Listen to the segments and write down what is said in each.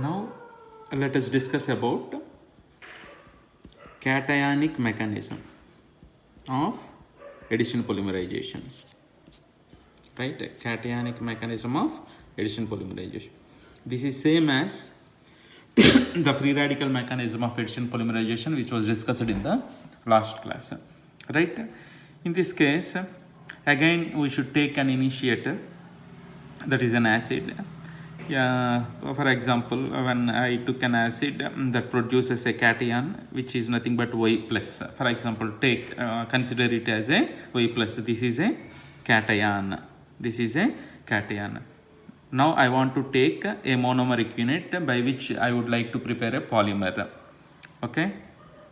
Now let us discuss about cationic mechanism of addition polymerization. Right? Cationic mechanism of addition polymerization. This is same as the free radical mechanism of addition polymerization, which was discussed in the last class. Right? In this case, again we should take an initiator, that is an acid. Yeah, for example, when I took an acid that produces a cation which is nothing but Y plus. For example, consider it as a Y plus. This is a cation. This is a cation. Now I want to take a monomeric unit by which I would like to prepare a polymer. Okay.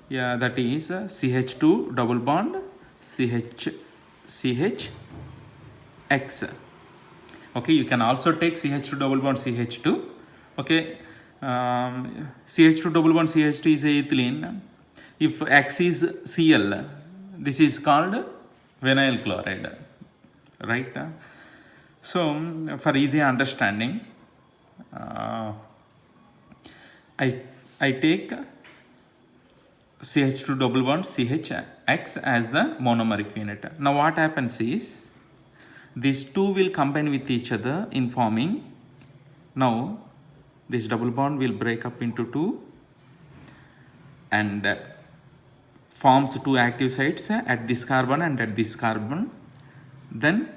Yeah, that is CH2 double bond CH X. Okay, you can also take CH2 double bond CH2. Okay, CH2 double bond CH2 is a ethylene. If X is Cl, this is called vinyl chloride, right? So for easy understanding, I take CH2 double bond CHX as the monomeric unit. Now what happens is, these two will combine with each other in forming. Now this double bond will break up into two and forms two active sites at this carbon and at this carbon. Then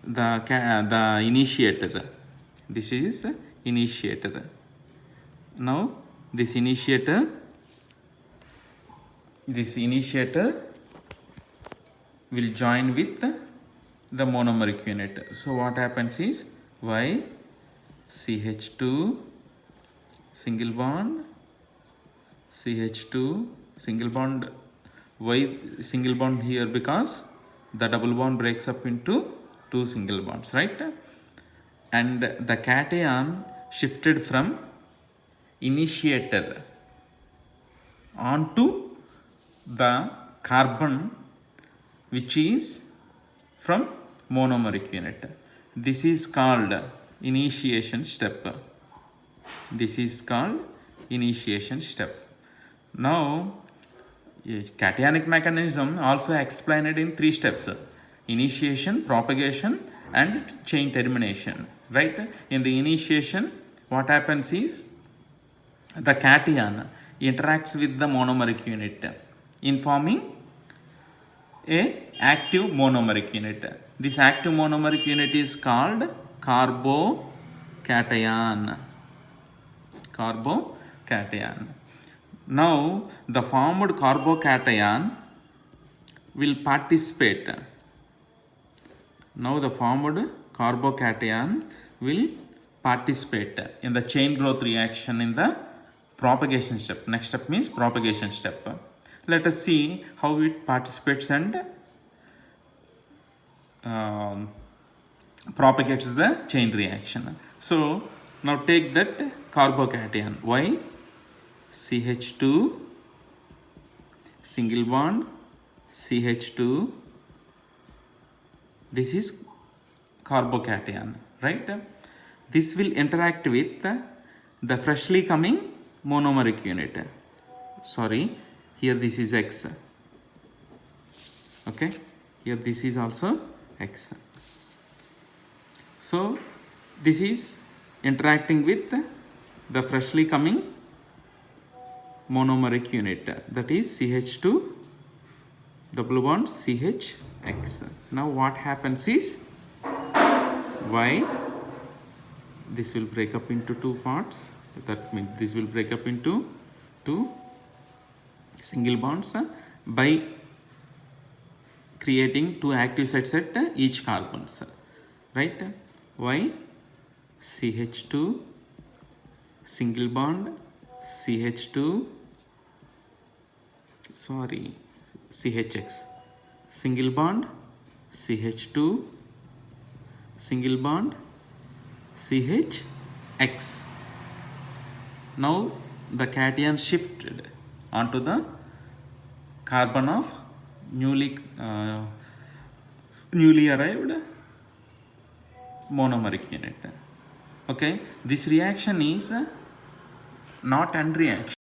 the initiator, this is initiator. Now this initiator will join with the monomeric unit. So what happens is Y CH2 single bond CH2 single bond, Y single bond here because the double bond breaks up into two single bonds, right? And the cation shifted from initiator onto the carbon which is from monomeric unit. This is called initiation step. This is called initiation step. Now, cationic mechanism also explained in 3 steps: initiation, propagation, and chain termination. Right? In the initiation, what happens is the cation interacts with the monomeric unit in forming a active monomeric unit. This active monomeric unit is called carbocation. Carbocation. Now the formed carbocation will participate. Now the formed carbocation will participate in the chain growth reaction in the propagation step. Next step means propagation step. Let us see how it participates and propagates the chain reaction. So now take that carbocation Y CH2 single bond CH2. This is carbocation, right? This will interact with the freshly coming monomeric unit. Sorry, here this is X. Okay, here this is also X. So this is interacting with the freshly coming monomeric unit, that is CH2 double bond CHX. Now what happens is Y, this will break up into two parts. That means this will break up into two single bonds by creating two active sites at each carbons, right? Y CH2 single bond CH2 CHX single bond CH2 single bond CHX. Now the cation shifted onto the carbon of newly arrived monomeric unit. Okay, this reaction is not unreaction.